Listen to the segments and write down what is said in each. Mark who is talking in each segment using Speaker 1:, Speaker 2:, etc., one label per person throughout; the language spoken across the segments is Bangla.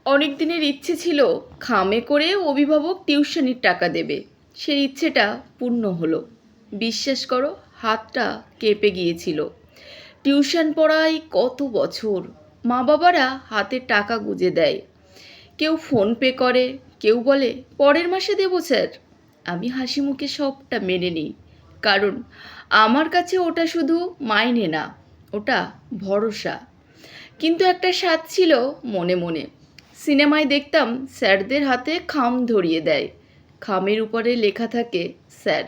Speaker 1: অনেক দিনের ইচ্ছে ছিল খামে করে অভিভাবক টিউশনির টাকা দেবে। সেই ইচ্ছেটা পূর্ণ হলো। বিশ্বাস করো, হাতটা কেঁপে গিয়েছিল। টিউশন পড়াই কত বছর। মা বাবারা হাতে টাকা গুঁজে দেয়, কেউ ফোন পে করে, কেউ বলে পরের মাসে দেবো স্যার। আমি হাসি মুখে সবটা মেনে নিই, কারণ আমার কাছে ওটা শুধু মাইনে না, ওটা ভরসা। কিন্তু একটা স্বাদ ছিল মনে মনে। সিনেমায় দেখতাম স্যারদের হাতে খাম ধরিয়ে দেয়, খামের উপরে লেখা থাকে স্যার।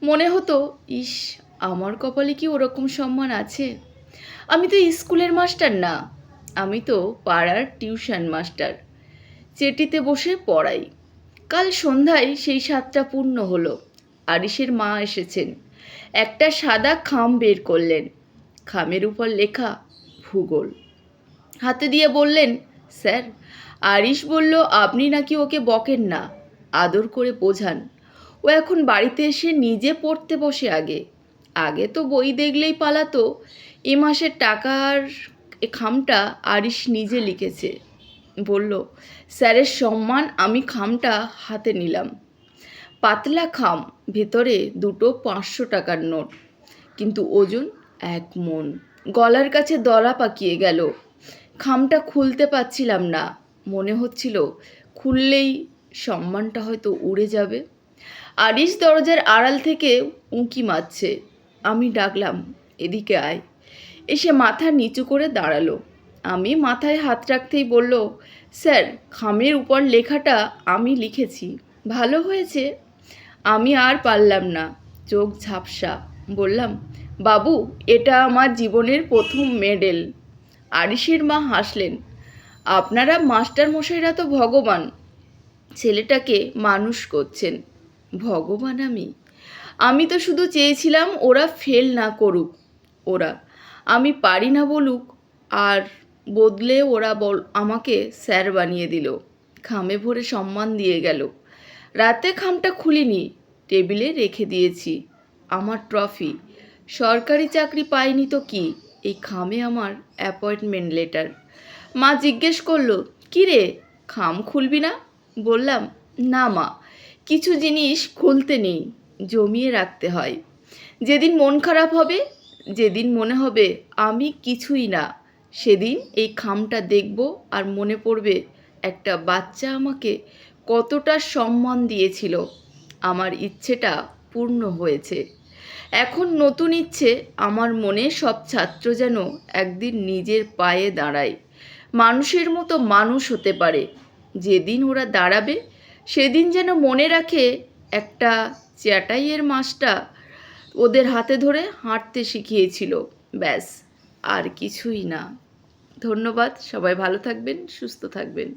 Speaker 1: মনে হতো, ইস, আমার কপালে কি ওরকম সম্মান আছে? আমি তো স্কুলের মাস্টার না, আমি তো পাড়ার টিউশন মাস্টার। চেটিতে বসে পড়াই। কাল সন্ধ্যায় সেই স্বাদটা পূর্ণ হলো। আরিশের মা এসেছেন, একটা সাদা খাম বের করলেন, খামের উপর লেখা ভূগোল। হাতে দিয়ে বললেন, স্যার, আরিশ বলল আপনি নাকি ওকে বকেন না, আদর করে বোঝান। ও এখন বাড়িতে এসে নিজে পড়তে বসে। আগে আগে তো বই দেখলেই পালাতো। এ মাসের টাকার খামটা আরিশ নিজে লিখেছে। বলল, স্যারের সম্মান। আমি খামটা হাতে নিলাম। পাতলা খাম, ভেতরে দুটো 500 টাকার নোট, কিন্তু ওজন 1 মণ। গলার কাছে দলা পাকিয়ে গেল। খামটা খুলতে পারছিলাম না, মনে হচ্ছিল খুললেই সম্মানটা হয়তো উড়ে যাবে। আরিশ দরজার আড়াল থেকে উঁকি মারছে। আমি ডাকলাম, এদিকে আয়। এসে মাথা নিচু করে দাঁড়ালো। আমি মাথায় হাত রাখতেই বলল, স্যার, খামের উপর লেখাটা আমি লিখেছি। ভালো হয়েছে। আমি আর পারলাম না, চোখ ঝাপসা। বললাম, বাবু, এটা আমার জীবনের প্রথম মেডেল। আরিশের মা হাসলেন। আপনারা মাস্টার মশাইরা তো ভগবান, ছেলেটাকে মানুষ করছেন। ভগবান? আমি তো শুধু চেয়েছিলাম ওরা ফেল না করুক, ওরা আমি পারি না বলুক, আর বদলে ওরা আমাকে স্যার বানিয়ে দিল, খামে ভরে সম্মান দিয়ে গেল। রাতে খামটা খুলিনি, টেবিলে রেখে দিয়েছি। আমার ট্রফি। সরকারি চাকরি পাইনি তো কি, এই খামে আমার অ্যাপয়েন্টমেন্ট লেটার। মা জিজ্ঞেস করলো, কী রে, খাম খুলবি না? বললাম, না মা, কিছু জিনিস খুলতে নেই, জমিয়ে রাখতে হয়। যেদিন মন খারাপ হবে, যেদিন মনে হবে আমি কিছুই না, সেদিন এই খামটা দেখব আর মনে পড়বে একটা বাচ্চা আমাকে কতটা সম্মান দিয়েছিল। আমার ইচ্ছেটা পূর্ণ হয়েছে। এখন নতুন ইচ্ছে আমার মনে, সব ছাত্র যেন একদিন নিজের পায়ে দাঁড়ায়, মানুষের মতো মানুষ হতে পারে। যেদিন ওরা দাঁড়াবে, সেদিন যেন মনে রাখে একটা চ্যাটাইয়ের মাস্টার ওদের হাতে ধরে হাঁটতে শিখিয়েছিল। ব্যাস, আর কিছুই না। ধন্যবাদ। সবাই ভালো থাকবেন, সুস্থ থাকবেন।